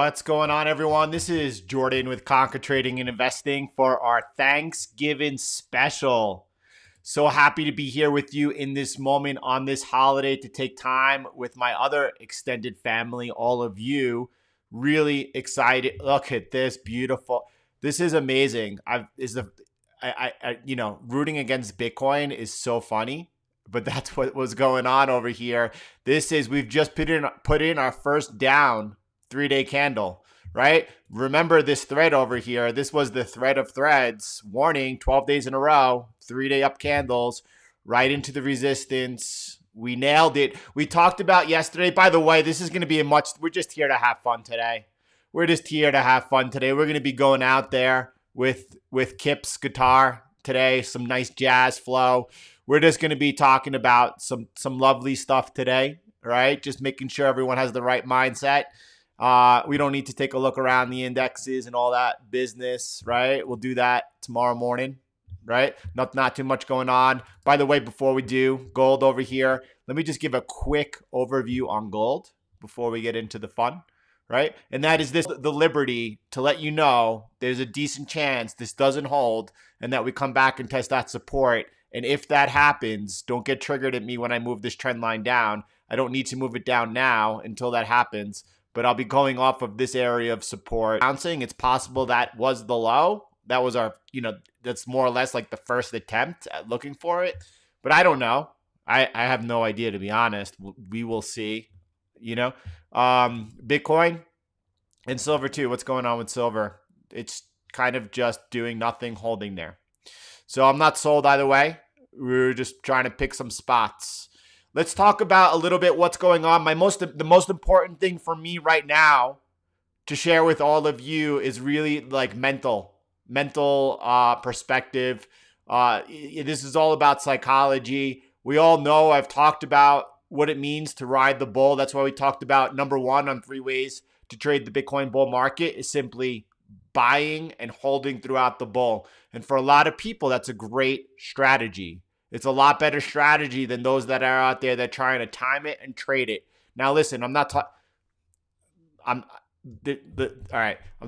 What's going on, everyone? This is Jordan with Conquer Trading and Investing for our Thanksgiving special. So happy to be here with you in this moment on this holiday to take time with my other extended family, all of you. Really excited. Look at this beautiful. This is amazing. Rooting against Bitcoin is so funny, but that's what was going on over here. We've just put in our first down 3-day candle, right? Remember this thread over here. This was the thread of threads. Warning, 12 days in a row, 3-day up candles, right into the resistance. We nailed it. We talked about yesterday. By the way, this is going to be we're just here to have fun today. We're going to be going out there with Kip's guitar today, some nice jazz flow. We're just going to be talking about some lovely stuff today, right? Just making sure everyone has the right mindset. We don't need to take a look around the indexes and all that business, right? We'll do that tomorrow morning, right? Not too much going on. By the way, before we do, gold over here, let me just give a quick overview on gold before we get into the fun, right? And that is the liberty to let you know there's a decent chance this doesn't hold and that we come back and test that support. And if that happens, don't get triggered at me when I move this trend line down. I don't need to move it down now until that happens. But I'll be going off of this area of support. Bouncing, it's possible that was the low. That was that's more or less like the first attempt at looking for it. But I don't know. I have no idea, to be honest. We will see, Bitcoin and silver too. What's going on with silver? It's kind of just doing nothing, holding there. So I'm not sold either way. We're just trying to pick some spots. Let's talk about a little bit what's going on. The most important thing for me right now to share with all of you is really like mental perspective. This is all about psychology. We all know I've talked about what it means to ride the bull. That's why we talked about number one on 3 ways to trade the Bitcoin bull market is simply buying and holding throughout the bull. And for a lot of people, that's a great strategy. It's a lot better strategy than those that are out there that are trying to time it and trade it. Now, listen, I'm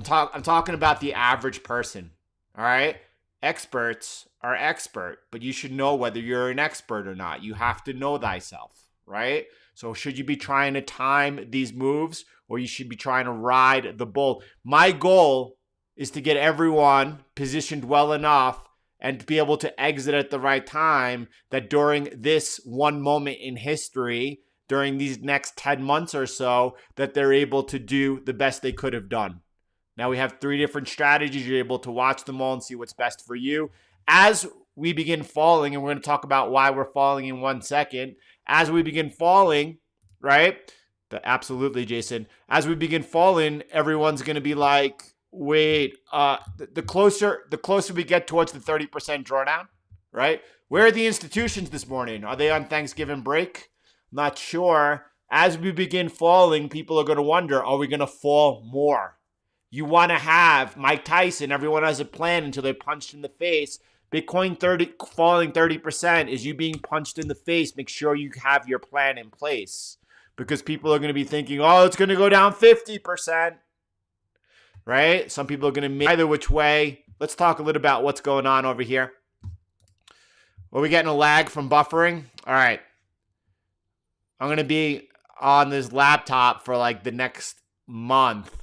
talking about the average person. All right, experts are expert, but you should know whether you're an expert or not. You have to know thyself, right? So, should you be trying to time these moves, or you should be trying to ride the bull? My goal is to get everyone positioned well enough and to be able to exit at the right time, that during this one moment in history, during these next 10 months or so, that they're able to do the best they could have done. Now we have 3 different strategies. You're able to watch them all and see what's best for you. As we begin falling, and we're going to talk about why we're falling in 1 second. As we begin falling, right? Absolutely, Jason. As we begin falling, everyone's going to be like, wait, the closer we get towards the 30% drawdown, right? Where are the institutions this morning? Are they on Thanksgiving break? Not sure. As we begin falling, people are going to wonder, are we going to fall more? You want to have Mike Tyson, everyone has a plan until they're punched in the face. Bitcoin falling 30% is you being punched in the face. Make sure you have your plan in place, because people are going to be thinking, oh, it's going to go down 50%. Right? Some people are going to make either which way. Let's talk a little about what's going on over here. Are we getting a lag from buffering? All right. I'm going to be on this laptop for like the next month.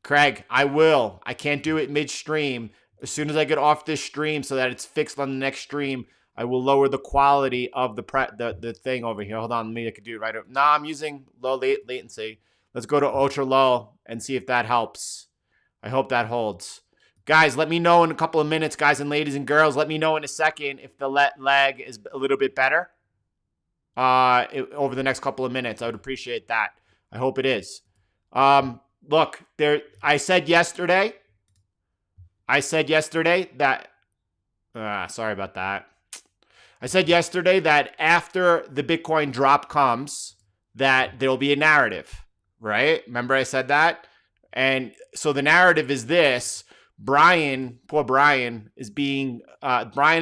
Craig, I will. I can't do it midstream. As soon as I get off this stream so that it's fixed on the next stream, I will lower the quality of the thing over here. Hold on. Maybe I could do it right over. No, I'm using low latency. Let's go to ultra low and see if that helps. I hope that holds. Guys, let me know in a couple of minutes, guys and ladies and girls. Let me know in a second if the lag is a little bit better over the next couple of minutes. I would appreciate that. I hope it is. Look, I said yesterday that sorry about that. I said yesterday that after the Bitcoin drop comes, that there'll be a narrative, right? Remember I said that? And so the narrative is this: poor Brian is Brian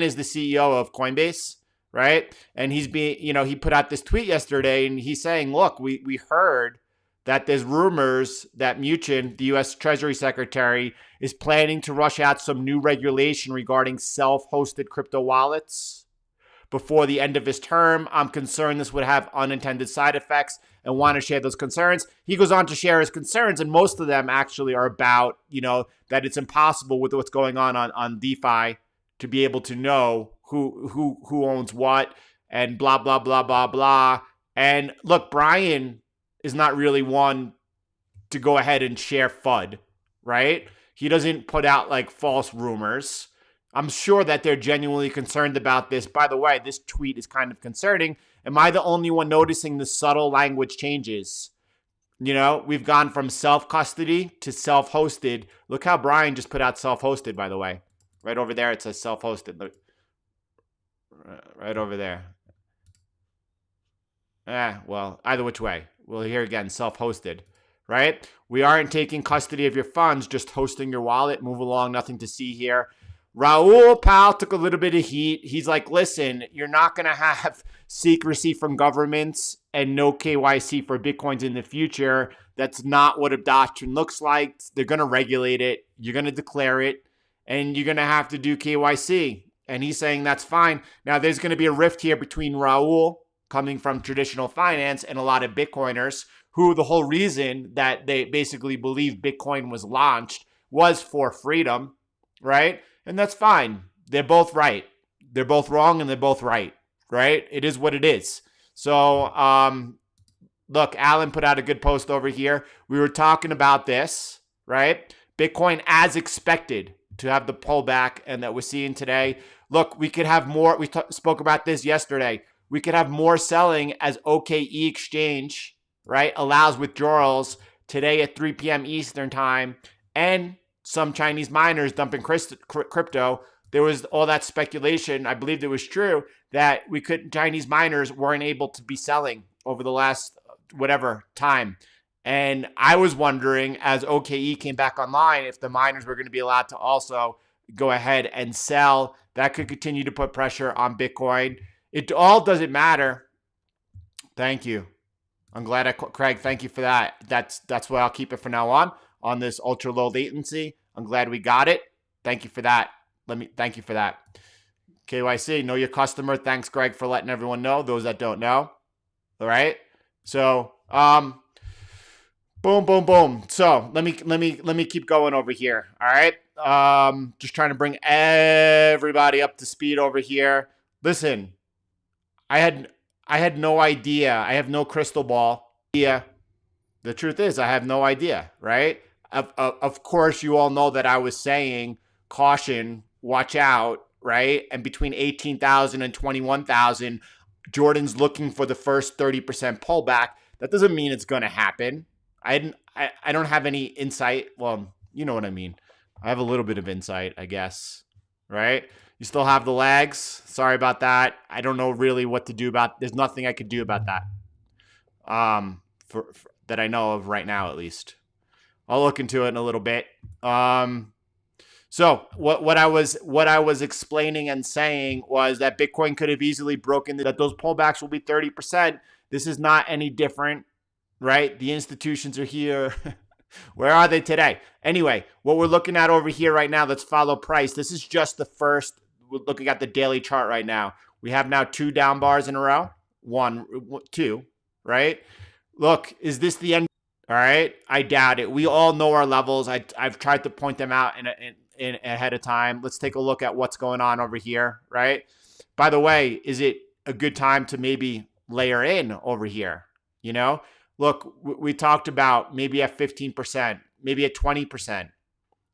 is the CEO of Coinbase, right? And he's he put out this tweet yesterday and he's saying, look, we heard that there's rumors that Mnuchin, the U.S. Treasury Secretary, is planning to rush out some new regulation regarding self-hosted crypto wallets before the end of his term. I'm concerned this would have unintended side effects and want to share those concerns. He goes on to share his concerns, and most of them actually are about, that it's impossible with what's going on DeFi to be able to know who owns what and blah, blah, blah, blah, blah. And look, Brian is not really one to go ahead and share FUD, right? He doesn't put out like false rumors. I'm sure that they're genuinely concerned about this. By the way, this tweet is kind of concerning. Am I the only one noticing the subtle language changes? We've gone from self-custody to self-hosted. Look how Brian just put out self-hosted, by the way. Right over there, it says self-hosted. Look. Right over there. Well, either which way. We'll hear again, self-hosted, right? We aren't taking custody of your funds, just hosting your wallet. Move along, nothing to see here. Raul Pal took a little bit of heat. He's like, listen, you're not going to have secrecy from governments and no KYC for Bitcoins in the future. That's not what adoption looks like. They're going to regulate it. You're going to declare it, and you're going to have to do KYC. And he's saying that's fine. Now, there's going to be a rift here between Raul, coming from traditional finance, and a lot of Bitcoiners who the whole reason that they basically believe Bitcoin was launched was for freedom, right? And that's fine. They're both right. They're both wrong and they're both right, right? It is what it is. So, look, Alan put out a good post over here. We were talking about this, right? Bitcoin as expected to have the pullback and that we're seeing today. Look, we could have more. We spoke about this yesterday. We could have more selling as OKE exchange, right, allows withdrawals today at 3 p.m. Eastern time, and some Chinese miners dumping crypto. There was all that speculation, I believe it was true, that Chinese miners weren't able to be selling over the last whatever time. And I was wondering, as OKE came back online, if the miners were going to be allowed to also go ahead and sell. That could continue to put pressure on Bitcoin. It all doesn't matter. Thank you. I'm glad Craig, thank you for that. That's why I'll keep it from now on this ultra low latency. I'm glad we got it. Thank you for that. Thank you for that. KYC, know your customer. Thanks, Greg, for letting everyone know. Those that don't know. All right. So, boom, boom, boom. So let me keep going over here. All right. Just trying to bring everybody up to speed over here. Listen, I had no idea. I have no crystal ball. Yeah. The truth is, I have no idea, right? Of course, you all know that I was saying caution, watch out, right? And between 18,000 and 21,000, Jordan's looking for the first 30% pullback. That doesn't mean it's going to happen. I don't have any insight. Well, you know what I mean. I have a little bit of insight, I guess, right? You still have the lags. Sorry about that. I don't know really what to do about. There's nothing I could do about that. For that I know of right now, at least. I'll look into it in a little bit. So what I was explaining and saying was that Bitcoin could have easily broken that those pullbacks will be 30%. This is not any different, right? The institutions are here. Where are they today? Anyway, what we're looking at over here right now, let's follow price. This is just the first. We're looking at the daily chart right now. We have now 2 down bars in a row. 1, 2, right? Look, is this the end? All right. I doubt it. We all know our levels. I've tried to point them out in ahead of time. Let's take a look at what's going on over here, right? By the way, is it a good time to maybe layer in over here? You know, look, we talked about maybe at 15%, maybe at 20%,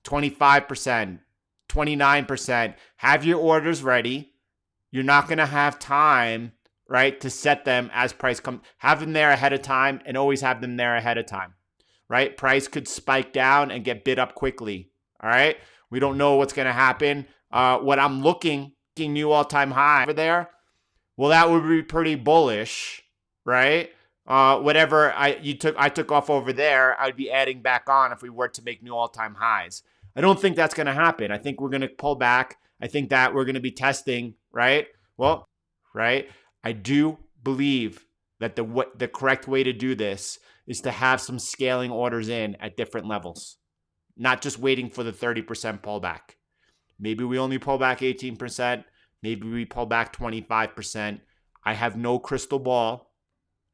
25%, 29%. Have your orders ready. You're not going to have time, right, to set them as price comes. Have them there ahead of time and always have them there ahead of time, right? Price could spike down and get bid up quickly, all right? We don't know what's going to happen. What I'm looking new all-time high over there, well, that would be pretty bullish, right? Whatever I took off over there, I'd be adding back on if we were to make new all-time highs. I don't think that's going to happen. I think we're going to pull back. I think that we're going to be testing, right? Well, right? I do believe that the correct way to do this is to have some scaling orders in at different levels, not just waiting for the 30% pullback. Maybe we only pull back 18%. Maybe we pull back 25%. I have no crystal ball.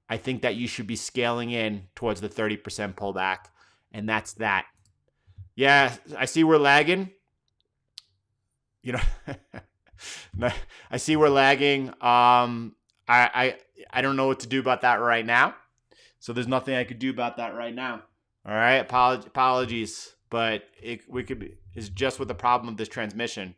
I think that you should be scaling in towards the 30% pullback, and that's that. Yeah, I see we're lagging. You know, I see we're lagging. I don't know what to do about that right now. So there's nothing I could do about that right now. All right, apologies, but it's just with the problem of this transmission.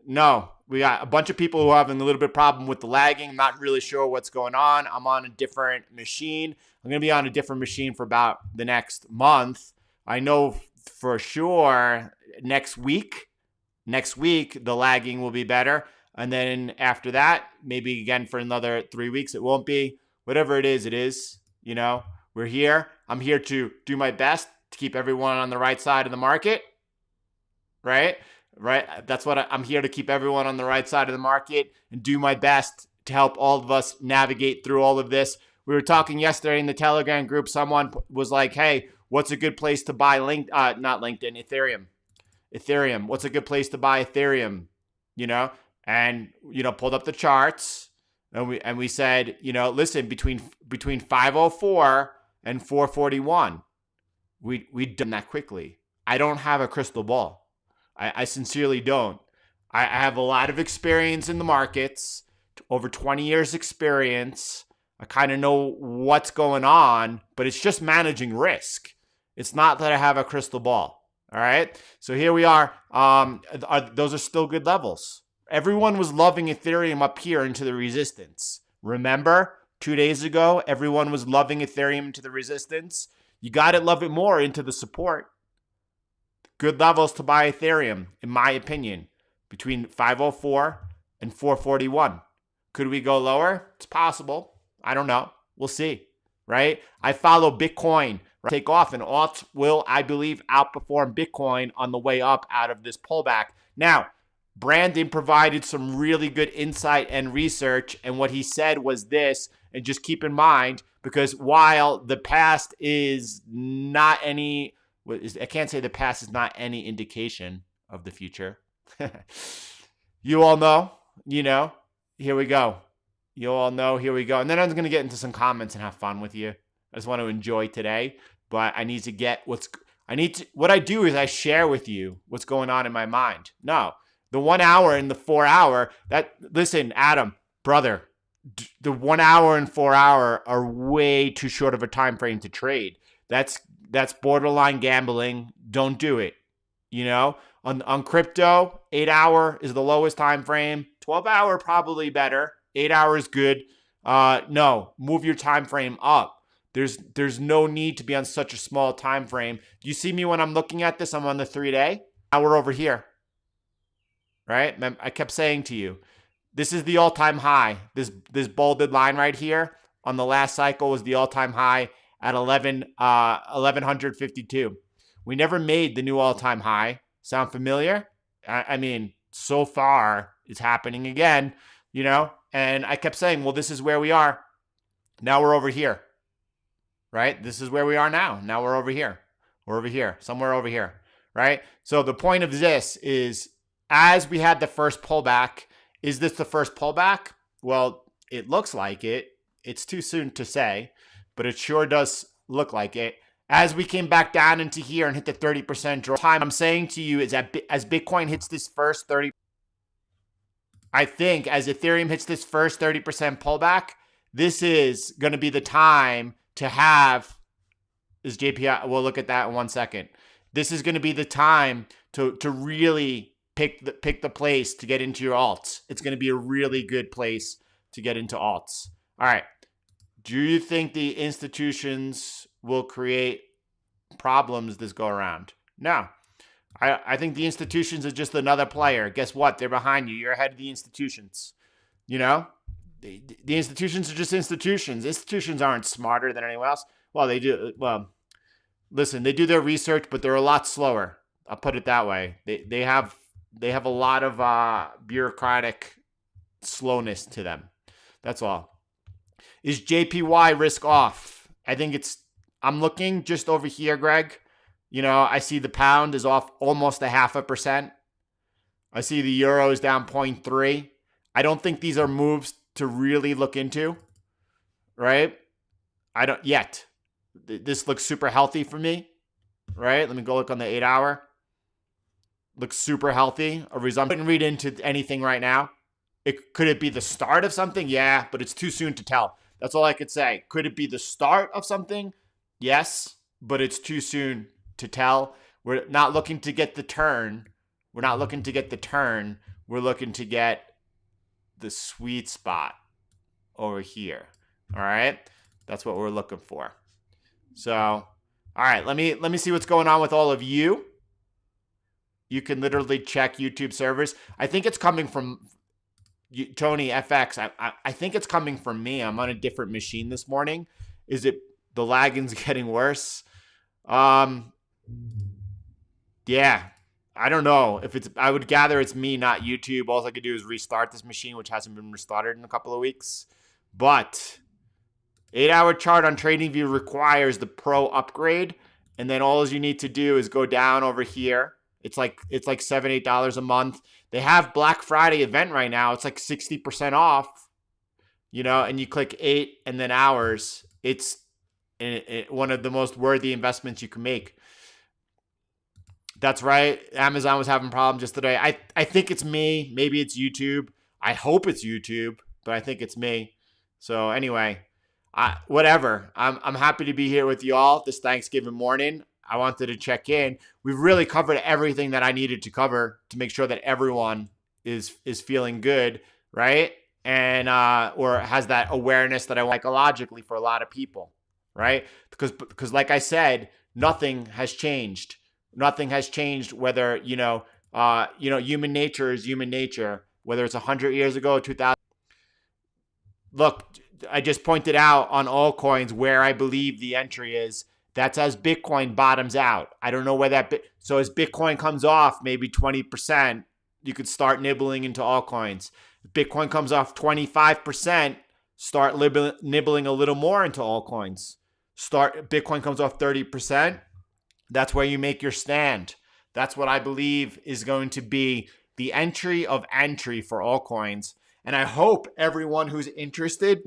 No, we got a bunch of people who are having a little bit of problem with the lagging. I'm not really sure what's going on. I'm on a different machine. I'm going to be on a different machine for about the next month. I know for sure next week the lagging will be better. And then after that, maybe again for another 3 weeks, it won't be. Whatever it is, you know, we're here. I'm here to do my best to keep everyone on the right side of the market, right? That's what I'm here to keep everyone on the right side of the market and do my best to help all of us navigate through all of this. We were talking yesterday in the Telegram group. Someone was like, hey, what's a good place to buy Ethereum. What's a good place to buy Ethereum? You know, and, you know, pulled up the charts and we said, you know, listen, between 504 and 441, we'd done that quickly. I don't have a crystal ball. I sincerely don't. I have a lot of experience in the markets, over 20 years experience. I kind of know what's going on, but it's just managing risk. It's not that I have a crystal ball. All right. So here we are. Those are still good levels. Everyone was loving Ethereum up here into the resistance. Remember 2 days ago, everyone was loving Ethereum into the resistance. You got to love it more into the support. Good levels to buy Ethereum, in my opinion, between 504 and 441. Could we go lower? It's possible. I don't know. We'll see, right? I follow Bitcoin take off, and alts will, I believe, outperform Bitcoin on the way up out of this pullback. Now, Brandon provided some really good insight and research, and what he said was this, and just keep in mind, because while the past is not any... I can't say the past is not any indication of the future. You all know, here we go. You all know, here we go. And then I'm going to get into some comments and have fun with you. I just want to enjoy today, but I need to get what I do is I share with you what's going on in my mind. No, the 1 hour and the 4 hour, listen, Adam, brother, the 1 hour and 4 hour are way too short of a time frame to trade. That's borderline gambling. Don't do it. On crypto, 8 hour is the lowest time frame. 12 hour probably better. 8 hours good. No, move your time frame up. There's no need to be on such a small time frame. You see me when I'm looking at this, I'm on the 3-day. Now we're over here. Right? I kept saying to you, this is the all-time high. This bolded line right here on the last cycle was the all-time high at 1152. We never made the new all-time high. Sound familiar? I mean, so far it's happening again, and I kept saying, well, this is where we are. Now we're over here, right? This is where we are now. Now we're over here. We're over here, somewhere over here, right? So the point of this is, as we had the first pullback, is this the first pullback? Well, it looks like it. It's too soon to say, but it sure does look like it. As we came back down into here and hit the 30% draw time, I'm saying to you is that as Bitcoin hits this first 30%, I think as Ethereum hits this first 30% pullback, this is going to be the time to have, is JPI, we'll look at that in 1 second. This is going to be the time to really pick the place to get into your alts. It's going to be a really good place to get into alts. All right. Do you think the institutions will create problems this go around? No. I think the institutions are just another player. Guess what? They're behind you. You're ahead of the institutions. The institutions are just institutions. Institutions aren't smarter than anyone else. Well, they do. Well, listen, they do their research, but they're a lot slower. I'll put it that way. They have a lot of bureaucratic slowness to them. That's all. Is JPY risk off? I'm looking just over here, Greg. I see the pound is off almost 0.5%. I see the euro is down 0.3. I don't think these are moves to really look into, right? I don't yet. This looks super healthy for me, right? Let me go look on the 8-hour. Looks super healthy. A resumption. I wouldn't read into anything right now. Could it be the start of something? Yeah, but it's too soon to tell. That's all I could say. Could it be the start of something? Yes, but it's too soon to tell. We're not looking to get the turn. We're looking to get the sweet spot over here. All right? That's what we're looking for. So, all right, let me see what's going on with all of you. You can literally check YouTube servers. I think it's coming from Tony FX. I think it's coming from me. I'm on a different machine this morning. Is it the lagging's getting worse? Yeah. I don't know if I would gather it's me, not YouTube. All I could do is restart this machine, which hasn't been restarted in a couple of weeks. But 8-hour chart on TradingView requires the Pro upgrade. And then all you need to do is go down over here. It's like $7, $8 a month. They have Black Friday event right now. It's like 60% off, and you click 8 and then hours. It's one of the most worthy investments you can make. That's right. Amazon was having problems just today. I think it's me. Maybe it's YouTube. I hope it's YouTube, but I think it's me. So anyway, whatever. I'm happy to be here with you all this Thanksgiving morning. I wanted to check in. We've really covered everything that I needed to cover to make sure that everyone is feeling good, right? And or has that awareness that I want psychologically for a lot of people, right? Because like I said, nothing has changed. Nothing has changed. Whether human nature is human nature. Whether it's 100 years ago, 2000. Look, I just pointed out on altcoins where I believe the entry is. That's as Bitcoin bottoms out. I don't know where so as Bitcoin comes off maybe 20%, you could start nibbling into altcoins. If Bitcoin comes off 25%, start nibbling a little more into altcoins. Bitcoin comes off 30%, that's where you make your stand. That's what I believe is going to be the entry of entry for altcoins. And I hope everyone who's interested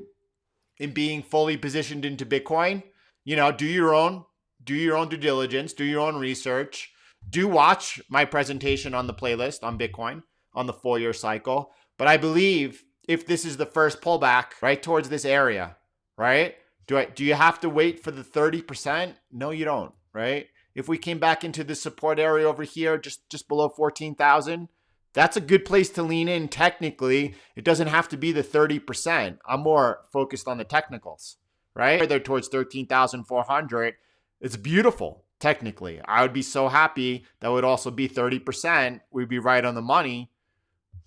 in being fully positioned into Bitcoin, do your own due diligence, do your own research, do watch my presentation on the playlist on Bitcoin on the 4-year cycle. But I believe if this is the first pullback right towards this area, right? Do you have to wait for the 30%? No, you don't, right? If we came back into the support area over here, just below 14,000, that's a good place to lean in technically. It doesn't have to be the 30%. I'm more focused on the technicals, right? They're towards 13,400. It's beautiful, technically. I would be so happy that would also be 30%. We'd be right on the money.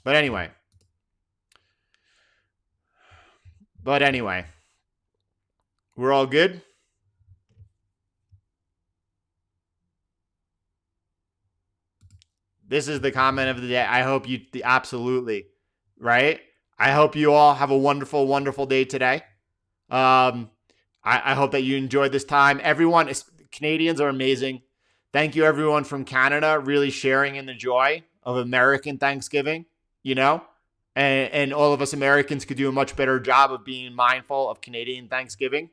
But anyway, we're all good. This is the comment of the day. I hope you absolutely, right? I hope you all have a wonderful, wonderful day today. I hope that you enjoyed this time. Everyone, Canadians are amazing. Thank you, everyone from Canada, really sharing in the joy of American Thanksgiving, and all of us Americans could do a much better job of being mindful of Canadian Thanksgiving,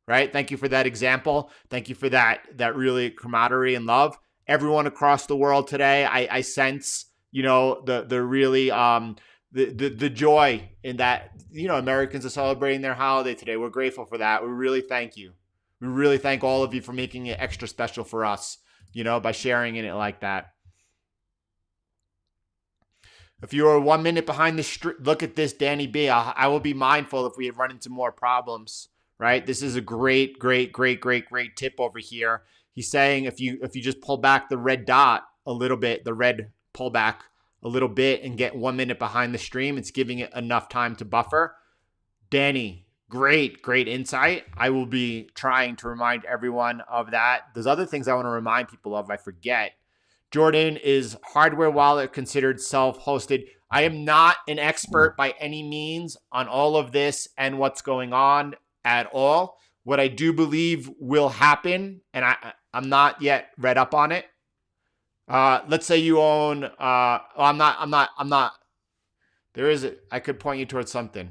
right? Thank you for that example. Thank you for that really camaraderie and love. Everyone across the world today, I sense, the really the joy in that, Americans are celebrating their holiday today. We're grateful for that. We really thank you. We really thank all of you for making it extra special for us, by sharing in it like that. If you are 1 minute behind the street, look at this, Danny B. I will be mindful if we run into more problems, right? This is a great tip over here. He's saying if you just pull back the red dot a little bit, the red pullback a little bit and get 1 minute behind the stream, it's giving it enough time to buffer. Danny, great insight. I will be trying to remind everyone of that. There's other things I want to remind people of. I forget. Jordan, is hardware wallet considered self-hosted? I am not an expert by any means on all of this and what's going on at all. What I do believe will happen, and I'm not yet read up on it. Let's say you own, I'm not. There is, I could point you towards something.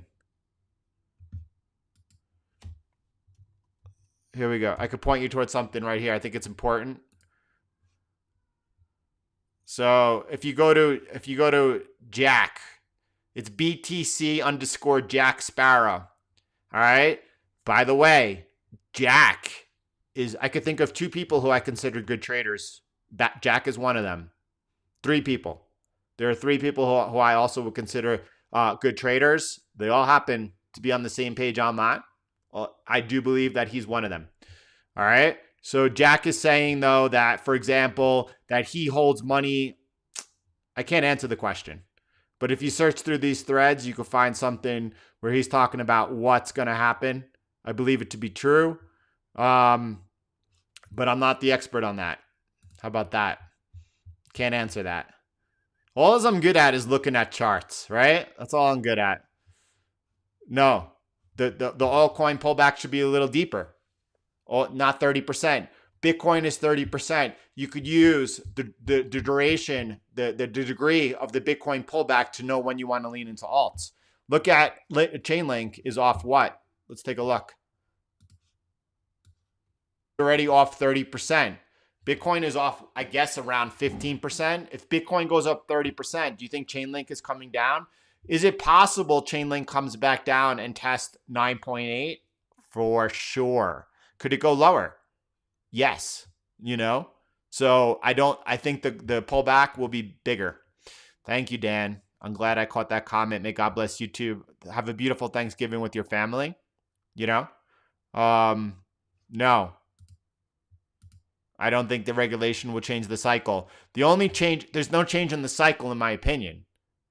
Here we go. I could point you towards something right here. I think it's important. So if you go to Jack, it's BTC underscore Jack Sparrow. All right. By the way, Jack is, I could think of 2 people who I consider good traders. Jack is one of them. 3 people. There are 3 people who I also would consider good traders. They all happen to be on the same page online. Well, I do believe that he's one of them. All right. So Jack is saying, though, that, for example, that he holds money. I can't answer the question. But if you search through these threads, you can find something where he's talking about what's going to happen. I believe it to be true. But I'm not the expert on that. How about that? Can't answer that. All I'm good at is looking at charts, right? That's all I'm good at. No. The altcoin pullback should be a little deeper. Not 30%. Bitcoin is 30%. You could use the duration, the degree of the Bitcoin pullback to know when you want to lean into alts. Look at Chainlink is off what? Let's take a look. Already off 30%. Bitcoin is off, I guess, around 15%. If Bitcoin goes up 30%, do you think Chainlink is coming down? Is it possible Chainlink comes back down and tests 9.8? For sure. Could it go lower? Yes. So I think the pullback will be bigger. Thank you, Dan. I'm glad I caught that comment. May God bless you too. Have a beautiful Thanksgiving with your family. No, I don't think the regulation will change the cycle. There's no change in the cycle, in my opinion.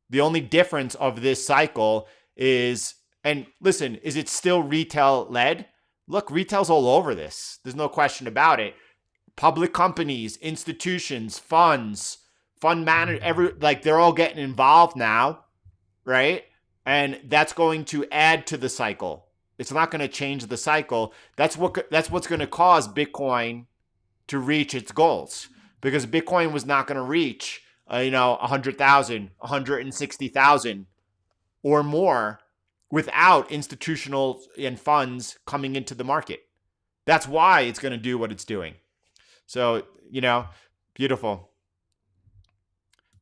The only difference of this cycle is, and listen, is it still retail led? Look, retail's all over this. There's no question about it. Public companies, institutions, funds, fund manager, they're all getting involved now, right? And that's going to add to the cycle. It's not going to change the cycle. That's what's going to cause Bitcoin to reach its goals, because Bitcoin was not going to reach 100,000, 160,000 or more without institutional and funds coming into the market. That's why it's going to do what it's doing. So, beautiful.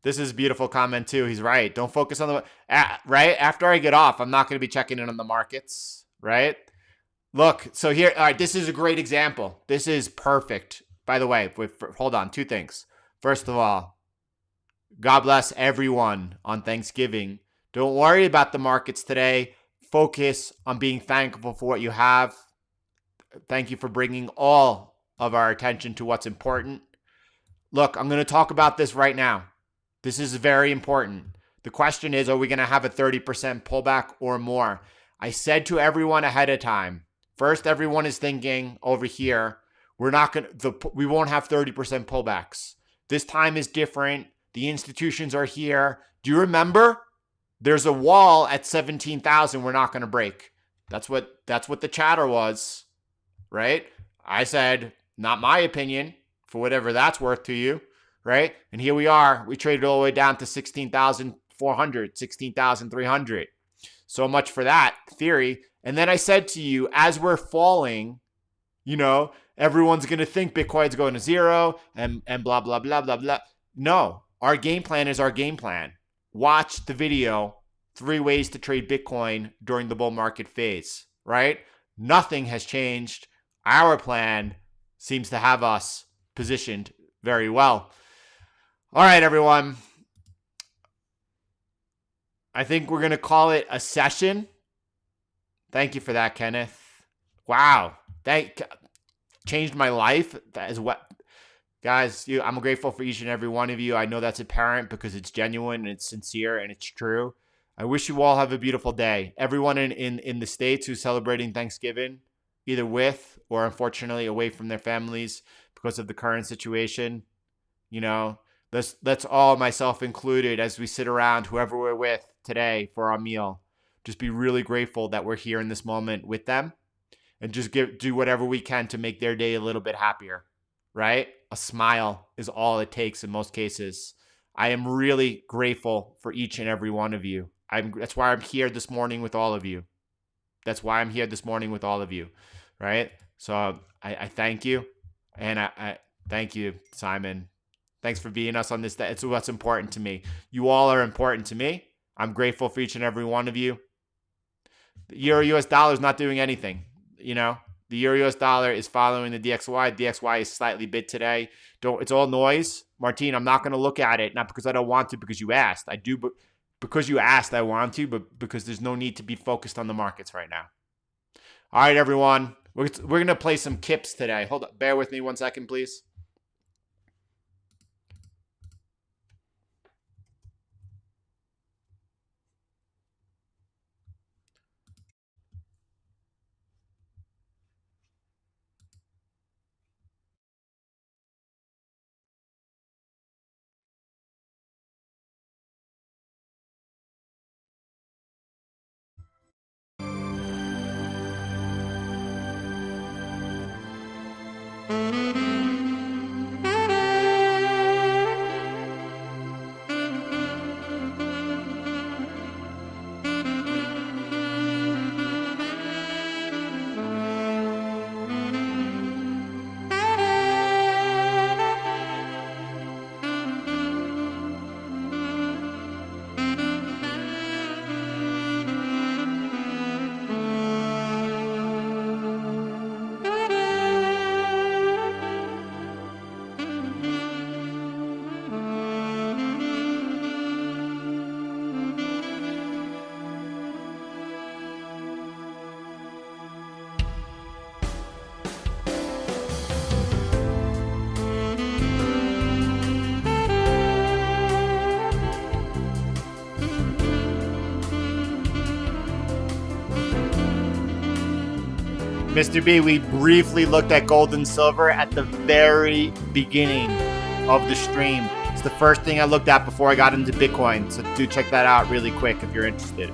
This is a beautiful comment too. He's right. Don't focus on right after I get off. I'm not going to be checking in on the markets, right? Look, so here, all right, this is a great example. This is perfect. By the way, hold on, 2 things. First of all, God bless everyone on Thanksgiving. Don't worry about the markets today. Focus on being thankful for what you have. Thank you for bringing all of our attention to what's important. Look, I'm going to talk about this right now. This is very important. The question is, are we going to have a 30% pullback or more? I said to everyone ahead of time, first, everyone is thinking over here, we won't have 30% pullbacks. This time is different. The institutions are here. Do you remember? There's a wall at 17,000 we're not going to break. That's what the chatter was, right? I said, not my opinion, for whatever that's worth to you, right? And here we are. We traded all the way down to 16,400, 16,300. So much for that theory. And then I said to you, as we're falling, everyone's going to think Bitcoin's going to zero and blah, blah, blah, blah, blah. No, our game plan is our game plan. Watch the video, 3 ways to trade Bitcoin during the bull market phase, right? Nothing has changed. Our plan seems to have us positioned very well. All right, everyone. I think we're going to call it a session. Thank you for that, Kenneth. Wow. Changed my life. That is what... Guys, I'm grateful for each and every one of you. I know that's apparent because it's genuine and it's sincere and it's true. I wish you all have a beautiful day. Everyone in the States who's celebrating Thanksgiving, either with or unfortunately away from their families because of the current situation, Let's all, myself included, as we sit around, whoever we're with today for our meal, just be really grateful that we're here in this moment with them, and just do whatever we can to make their day a little bit happier, right? A smile is all it takes in most cases. I am really grateful for each and every one of you. That's why I'm here this morning with all of you. That's why I'm here this morning with all of you, right? So I thank you, and I thank you, Simon. Thanks for being us on this. It's what's important to me. You all are important to me. I'm grateful for each and every one of you. The Euro US dollar is not doing anything. The Euro US dollar is following the DXY. DXY is slightly bid today. It's all noise. Martine, I'm not going to look at it, not because I don't want to, because you asked. I do, but because you asked, I want to, but because there's no need to be focused on the markets right now. All right, everyone. We're going to play some kips today. Hold up. Bear with me 1 second, please. Mr. B, we briefly looked at gold and silver at the very beginning of the stream. It's the first thing I looked at before I got into Bitcoin. So do check that out really quick if you're interested.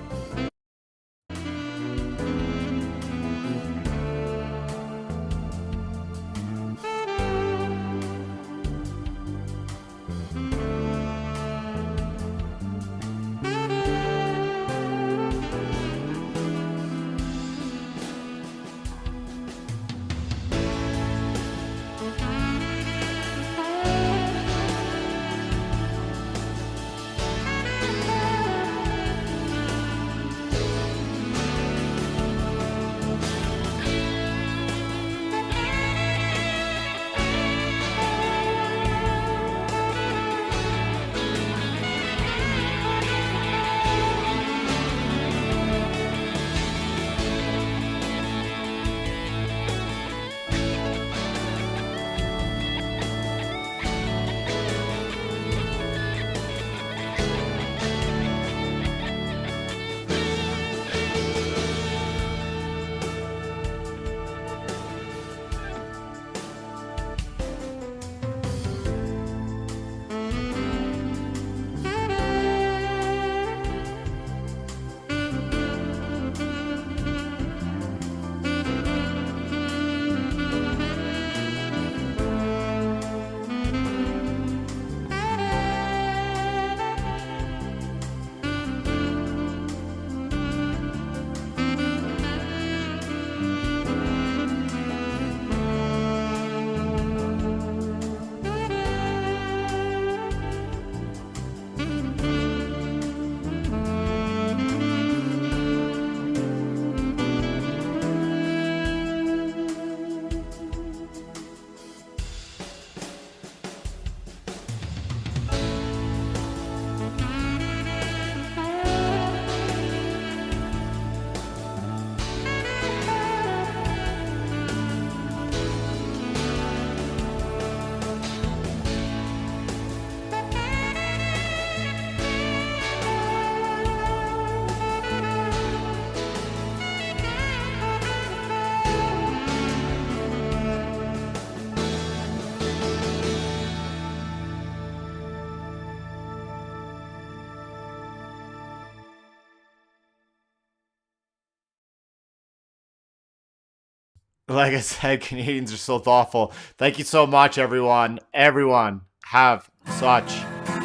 Like I said, Canadians are so thoughtful. Thank you so much, everyone. Everyone have such.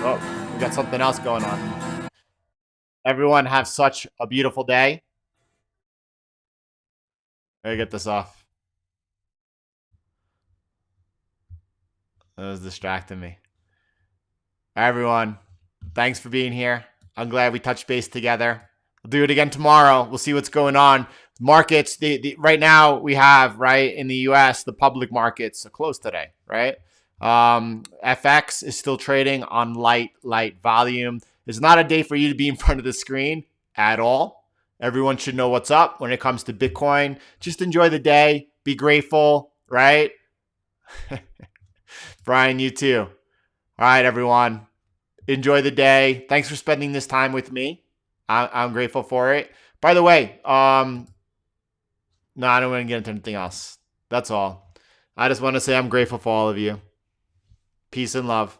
Oh, we got something else going on. Everyone have such a beautiful day. I get this off. That was distracting me. Everyone, thanks for being here. I'm glad we touched base together. We'll do it again tomorrow. We'll see what's going on. Markets, right now we have, right, in the US, the public markets are closed today, right? FX is still trading on light volume. It's not a day for you to be in front of the screen at all. Everyone should know what's up when it comes to Bitcoin. Just enjoy the day. Be grateful, right? Brian, you too. All right, everyone. Enjoy the day. Thanks for spending this time with me. I'm grateful for it. By the way, no, I don't want to get into anything else. That's all. I just want to say I'm grateful for all of you. Peace and love.